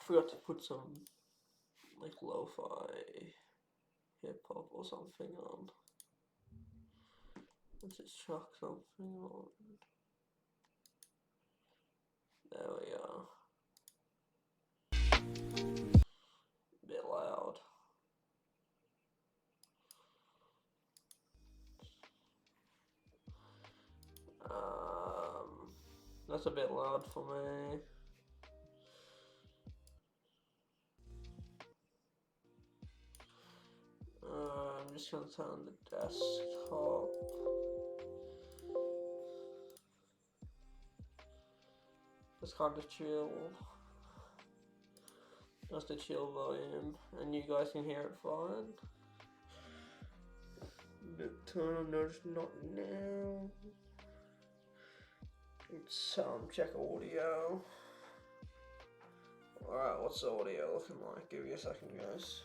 Forgot to put some like lo-fi hip hop or something on. Let's just chuck something on. There we go. Bit loud. That's a bit loud for me. I'm just gonna turn on the desktop. It's kind of chill. Just a chill volume, and you guys can hear it fine. Turn on notice not now. Let's check audio. Alright, what's the audio looking like? Give me a second, guys.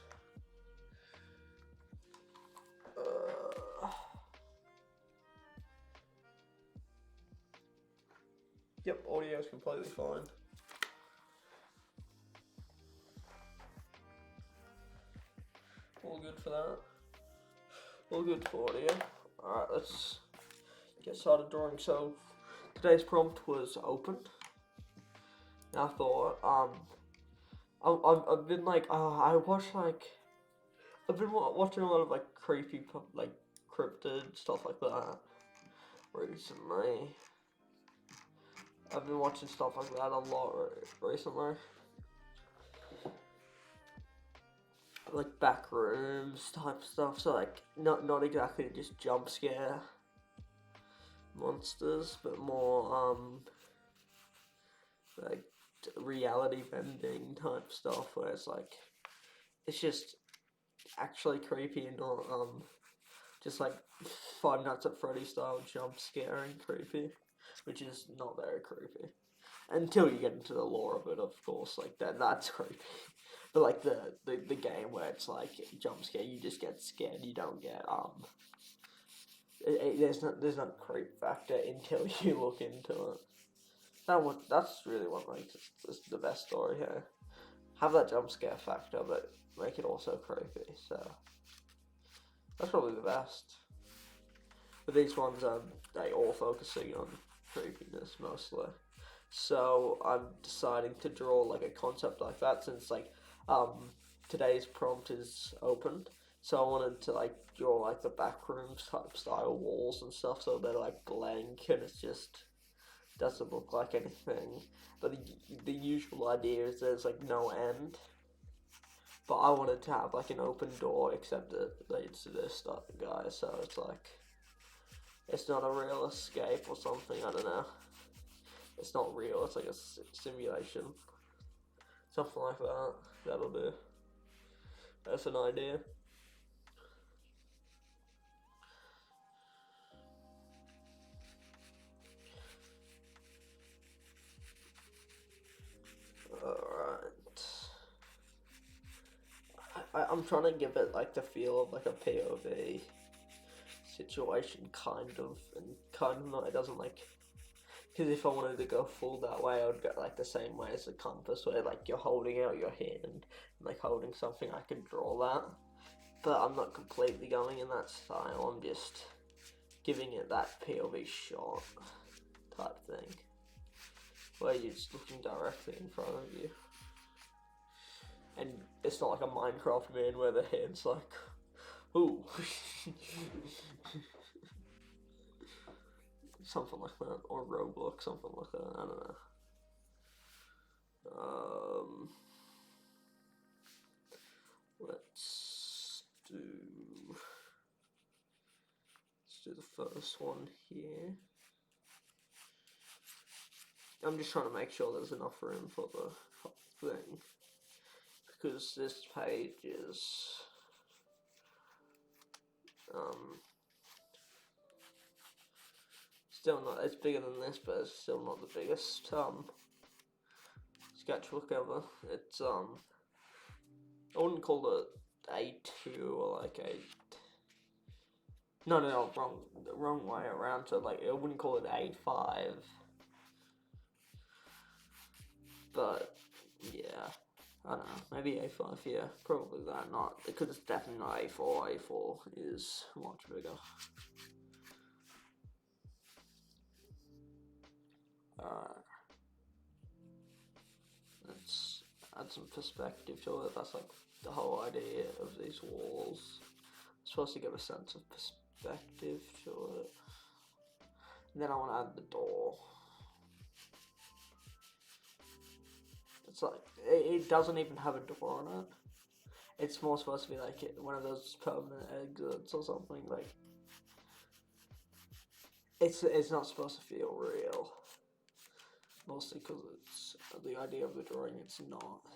Yep, audio is completely fine. All good for that. All good for audio. Alright, let's get started drawing. So, today's prompt was open. And I thought, I've been like, I watch like, I've been watching a lot of like creepy, like cryptid stuff like that recently. I've been watching stuff like that a lot recently. Like back rooms type stuff, so like not exactly just jump scare monsters, but more like reality bending type stuff where it's like it's just actually creepy and not just like Five Nights at Freddy style jump scaring creepy, which is not very creepy until you get into the lore of it, of course. Like that's creepy. But like the game where it's like jump scare, you just get scared. You don't get there's no creep factor until you look into it. That's really what makes it the best story here. Have that jump scare factor, but make it also creepy. So that's probably the best. But these ones they all focusing on creepiness mostly. So I'm deciding to draw like a concept like that since like today's prompt is opened, so I wanted to like draw like the backrooms type style walls and stuff, so they're like blank and it's just doesn't look like anything. But the usual idea is there's like no end, but I wanted to have like an open door, except it leads to this guy, so it's like it's not a real escape or something. I don't know. It's not real. It's like a simulation. Something like that. That'll do. That's an idea. Alright. I'm trying to give it like the feel of like a POV situation, kind of, and kind of not. It doesn't like. Because if I wanted to go full that way, I would go like the same way as the compass, where like you're holding out your hand and like holding something. I could draw that, but I'm not completely going in that style. I'm just giving it that POV shot type thing, where you're just looking directly in front of you. And it's not like a Minecraft man where the hand's like, ooh. Something like that, or Roblox, something like that, I don't know. Let's do the first one here. I'm just trying to make sure there's enough room for the thing, because this page is still not, it's bigger than this, but it's still not the biggest sketchbook ever. It's I wouldn't call it A2 or like No, no, no, wrong way around. So like, I wouldn't call it A5, but yeah, I don't know. Maybe A5. Yeah, probably that. Not because it's definitely not A4. A4 is much bigger. Alright, let's add some perspective to it. That's like the whole idea of these walls. It's supposed to give a sense of perspective to it. And then I want to add the door. It's like, it doesn't even have a door on it. It's more supposed to be like one of those permanent exits or something. Like, it's not supposed to feel real. Mostly because it's the idea of the drawing, it's not.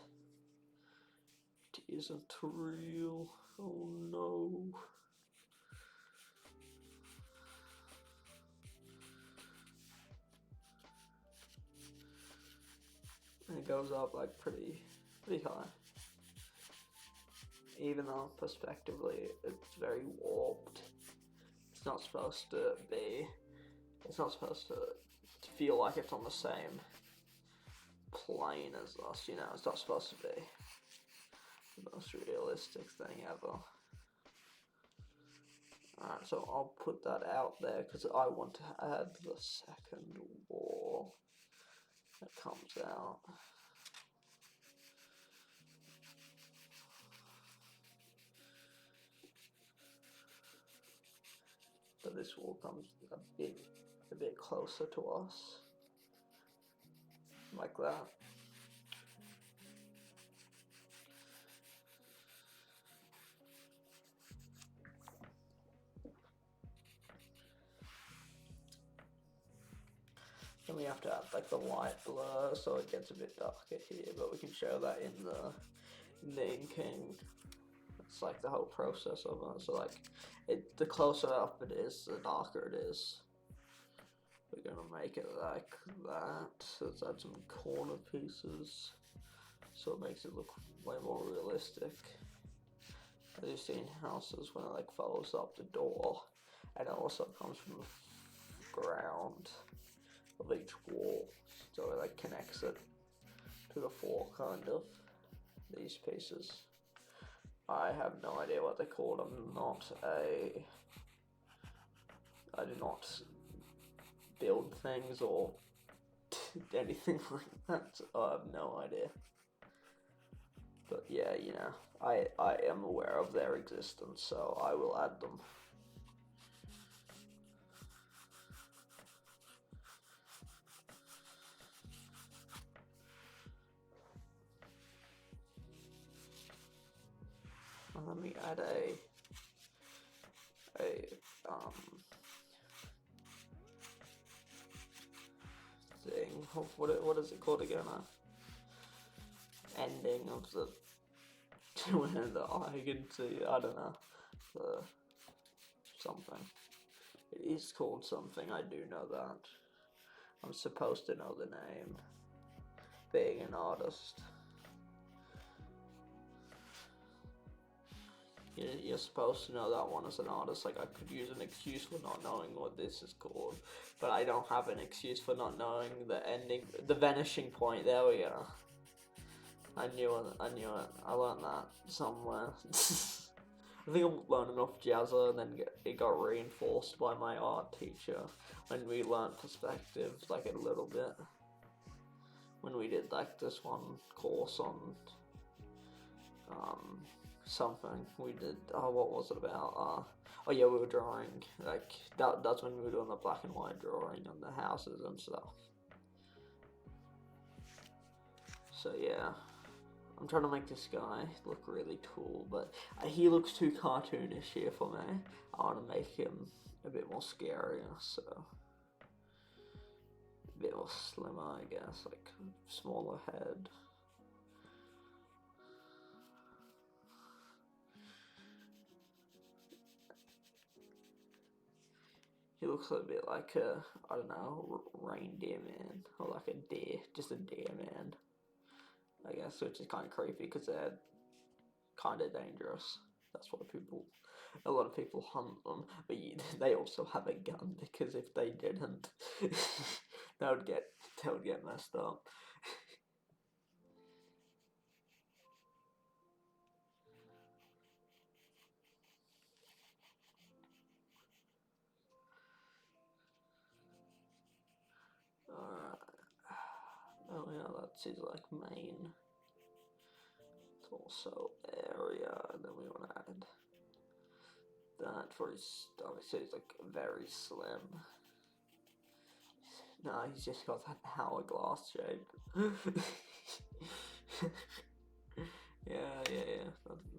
It isn't real. Oh no. And it goes up like pretty high. Even though perspectively it's very warped. It's not supposed to be. It's not supposed to feel like it's on the same plane as us, you know. It's not supposed to be the most realistic thing ever. Alright, so I'll put that out there because I want to add the second wall that comes out. So this wall comes a bit closer to us, like that. Then we have to add like the white blur so it gets a bit darker here, but we can show that in the inking. It's like the whole process of it. So like, the closer up it is, the darker it is. We're gonna make it like that. Let's add some corner pieces so it makes it look way more realistic. As you see in houses when it like follows up the door, and it also comes from the ground of each wall, so it like connects it to the floor, kind of. These pieces, I have no idea what they're called. I do not build things or anything like that, so I have no idea. But yeah, you know, I am aware of their existence, so I will add them. And let me add a thing. What is it called again? Ending of the where the eye can see. I don't know. Something. It is called something. I do know that. I'm supposed to know the name. Being an artist. You're supposed to know that one as an artist. Like, I could use an excuse for not knowing what this is called, but I don't have an excuse for not knowing the ending, the vanishing point. There we go. I knew it. I learned that somewhere. I think I learned enough Jazza, and then it got reinforced by my art teacher when we learned perspective, like a little bit. When we did like this one course on something, we did. What was it about? Oh yeah, we were drawing. Like that's when we were doing the black and white drawing on the houses and stuff. So yeah. I'm trying to make this guy look really cool, but he looks too cartoonish here for me. I want to make him a bit more scarier, so a bit more slimmer, I guess, like smaller head. He looks a bit like a, I don't know, reindeer man, or like a deer, just a deer man, I guess, which is kind of creepy because they're kind of dangerous. That's why people a lot of people hunt them, but they also have a gun, because if they didn't, they would get messed up. Alright. Oh yeah, that's his like main torso area, and then we want to add that for his stomach, so he's like very slim. No, he's just got that hourglass shape. Yeah,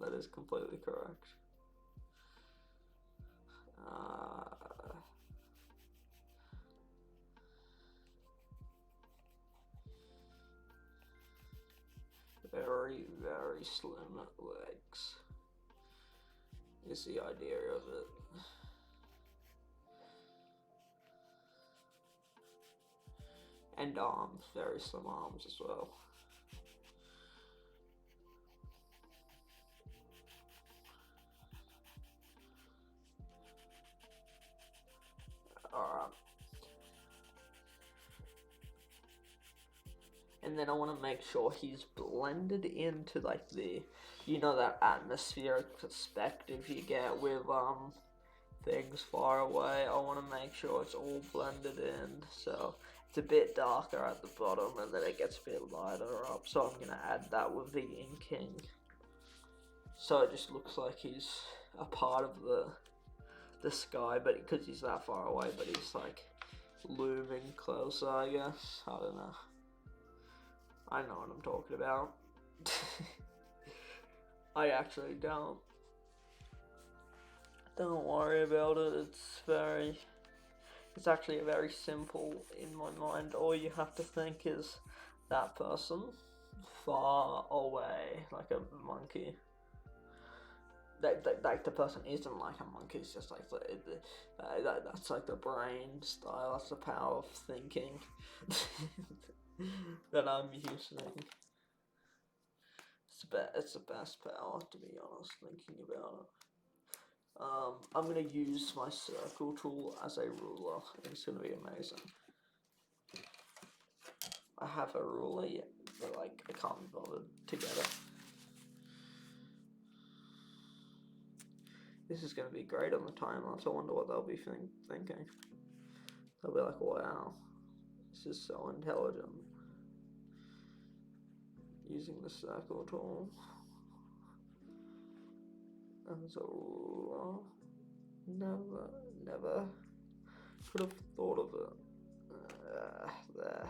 that is completely correct. Very, very slim legs is the idea of it. And arms, very slim arms as well. Alright. And then I want to make sure he's blended into like the, you know, that atmospheric perspective you get with things far away. I want to make sure it's all blended in, so it's a bit darker at the bottom and then it gets a bit lighter up. So I'm going to add that with the inking, so it just looks like he's a part of the sky, but because he's that far away, but he's like looming closer, I guess. I don't know. I know what I'm talking about. I actually don't. Don't worry about it. It's actually very simple in my mind. All you have to think is that person far away, like a monkey. Like the person isn't like a monkey. It's just like that's like the brain style. That's the power of thinking that I'm using. It's the best power, to be honest, thinking about it. I'm going to use my circle tool as a ruler. It's going to be amazing. I have a ruler yet, but like I can't be bothered to get it. This is going to be great on the time lapse. I wonder what they'll be thinking. They'll be like, wow, this is so intelligent. Using the circle tool as a ruler. Never could have thought of it. There.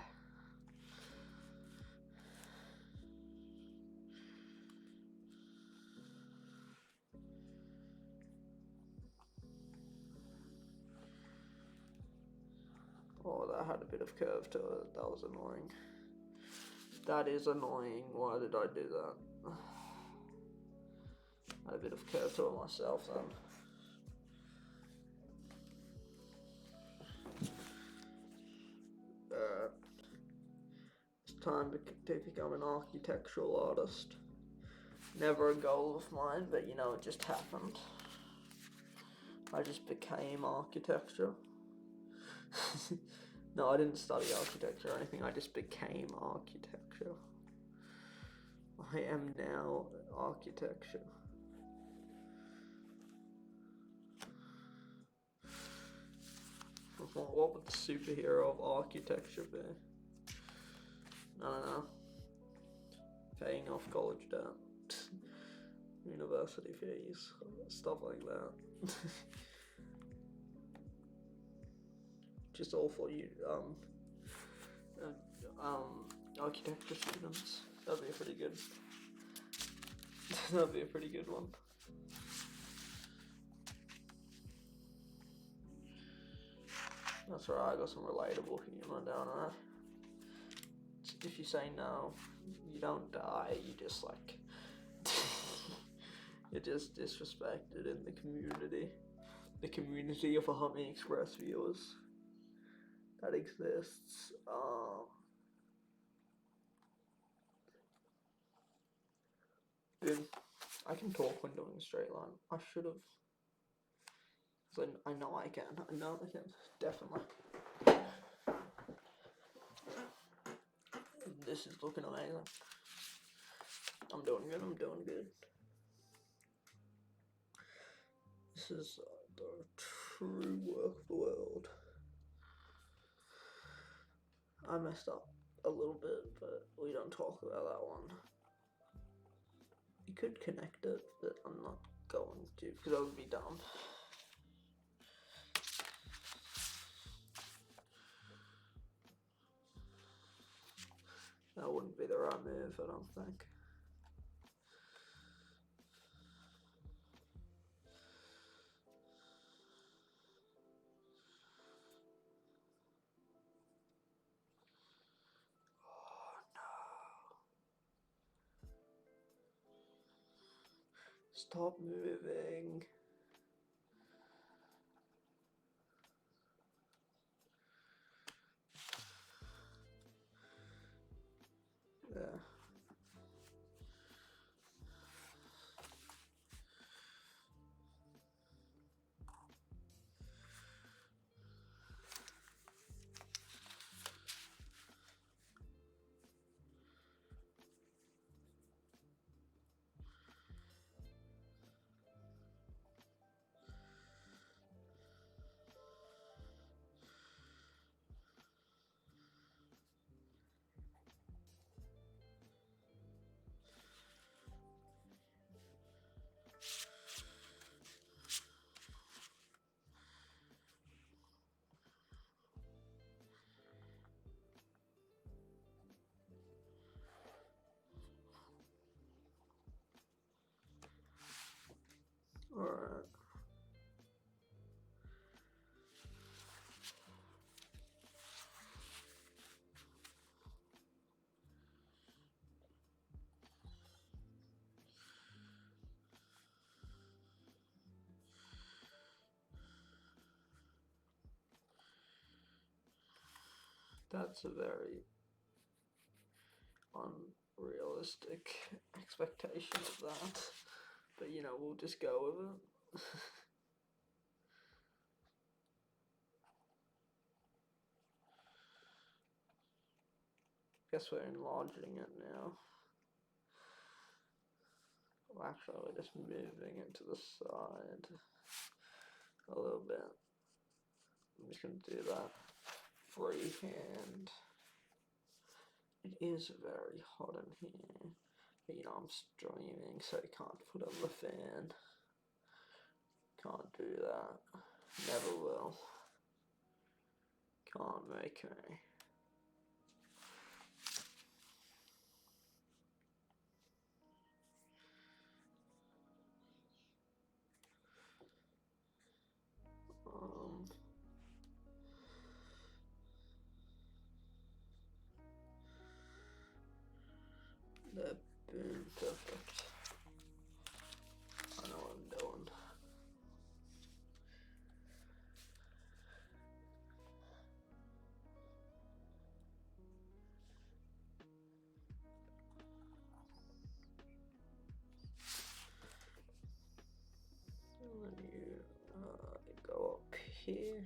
Oh, that had a bit of curve to it. That was annoying. That is annoying. Why did I do that? I had a bit of curve to it myself then. It's time to become an architectural artist. Never a goal of mine, but you know, it just happened. I just became architecture. No, I didn't study architecture or anything, I just became architecture. I am now architecture. What would the superhero of architecture be? I don't know. Paying off college debt. University fees. Stuff like that. Just all for you, architecture students. That'd be pretty good. That'd be a pretty good one. That's right, I got some relatable humor down there. If you say no, you don't die, you just like you're just disrespected in the community. The community of VodMeExpress viewers that exists. Dude, I can talk when doing a straight line. I should have So I know I can. I know I can. Definitely. This is looking amazing. I'm doing good. I'm doing good. This is the true work of the world. I messed up a little bit, but we don't talk about that one. You could connect it, but I'm not going to because that would be dumb. That wouldn't be the right move, I don't think. Oh no. Stop moving. Yeah. Alright. That's a very unrealistic expectation of that. But you know, we'll just go with it. Guess we're enlarging it now. Well, actually, we're just moving it to the side a little bit. I'm just going to do that freehand. It is very hot in here. But you know, I'm streaming, so you can't put on the fan. Can't do that. Never will. Can't make me. That boom, perfect. I know what I'm doing. And then you go up here.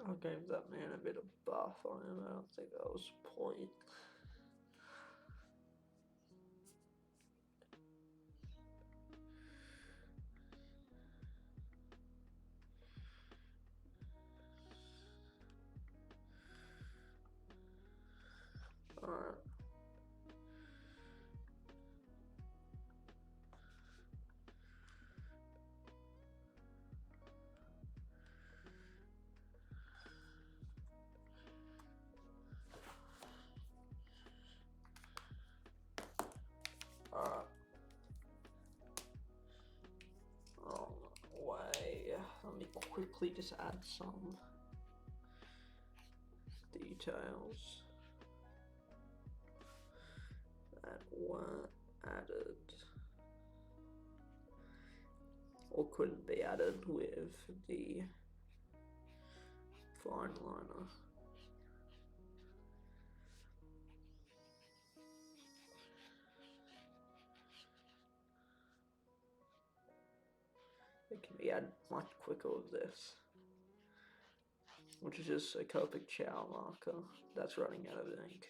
I gave that man a bit of buff on him. I don't think that was the point. Alright. quickly just add some details that were added or couldn't be added with the fine liner. It can be added much quicker with this, which is just a Copic Chow marker that's running out of ink.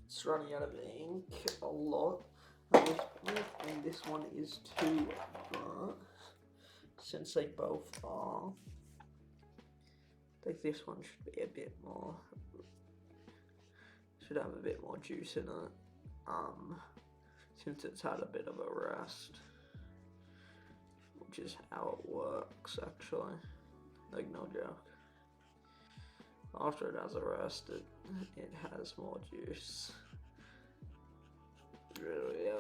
It's running out of ink a lot at this point, and this one is too dark. Since they both are, I think this one should be a bit more, should have a bit more juice in it, since it's had a bit of a rest, which is how it works actually, like no joke. After it has a rest, it has more juice. Really, yeah.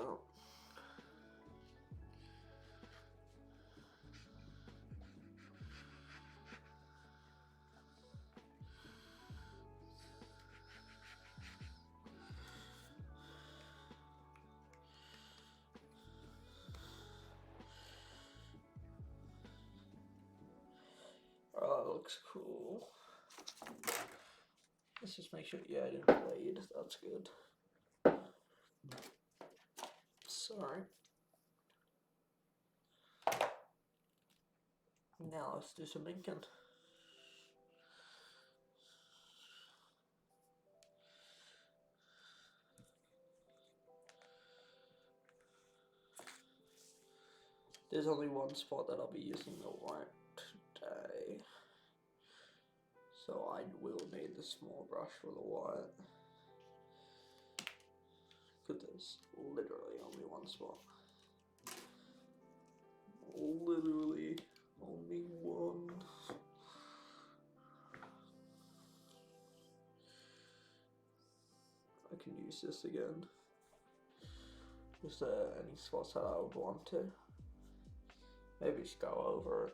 Oh, that looks cool. Let's just make sure, yeah, I didn't bleed. That's good. Sorry. Now let's do some inking. There's only one spot that I'll be using the white today, so I will need the small brush for the white, because there's literally only one spot. Literally only one. I can use this again. Just any spots that I would want to. Maybe just go over it.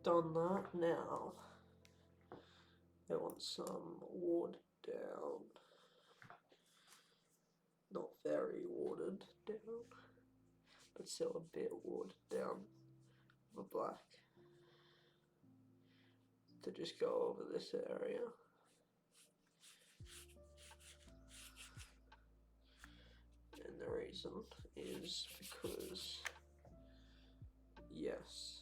done that, now I want some watered down, not very watered down, but still a bit watered down, the black, to just go over this area. And the reason is because, yes,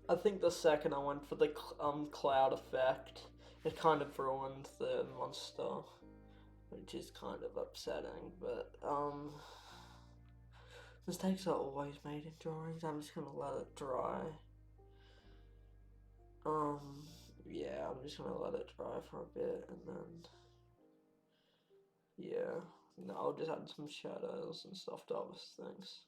I think the second I went for the cloud effect, it kind of ruined the monster, which is kind of upsetting. But mistakes are always made in drawings. I'm just gonna let it dry. Yeah, I'm just gonna let it dry for a bit, and then yeah, no, I'll just add some shadows and stuff to other things.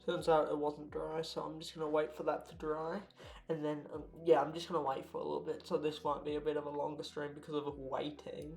Turns out it wasn't dry, so I'm just gonna wait for that to dry, and then yeah, I'm just gonna wait for a little bit. So this might be a bit of a longer stream because of waiting.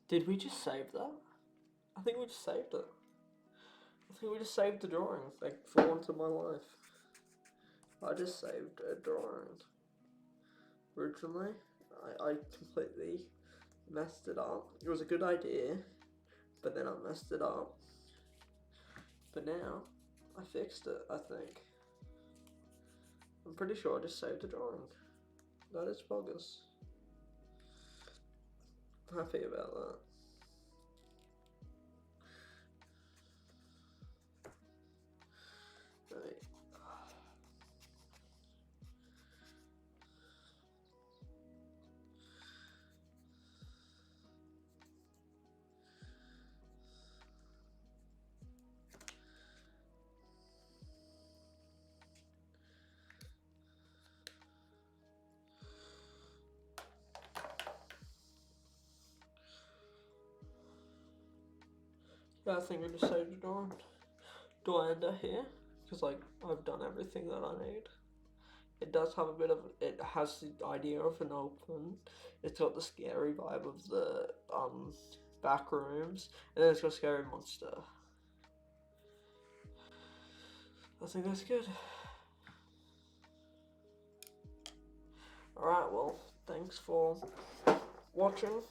Did we just save that? I think we just saved it. I think we just saved the drawing, like, for once in my life. I just saved a drawing. Originally, I completely messed it up. It was a good idea, but then I messed it up. But now, I fixed it, I think. I'm pretty sure I just saved a drawing. That is bogus. I'm happy about that. Right. Yeah, I think I just saved a drawing. Do I end it here? Because, like, I've done everything that I need. It does have a bit of, it has the idea of an open. It's got the scary vibe of the back rooms, and then it's got a scary monster. I think that's good. Alright, well, thanks for watching.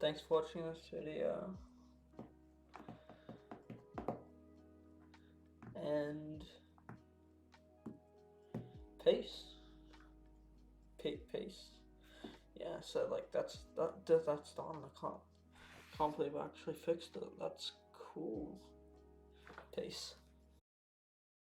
Thanks for watching this video. And peace. Peace. Yeah, so like that's done. I can't believe I actually fixed it. That's cool. Peace.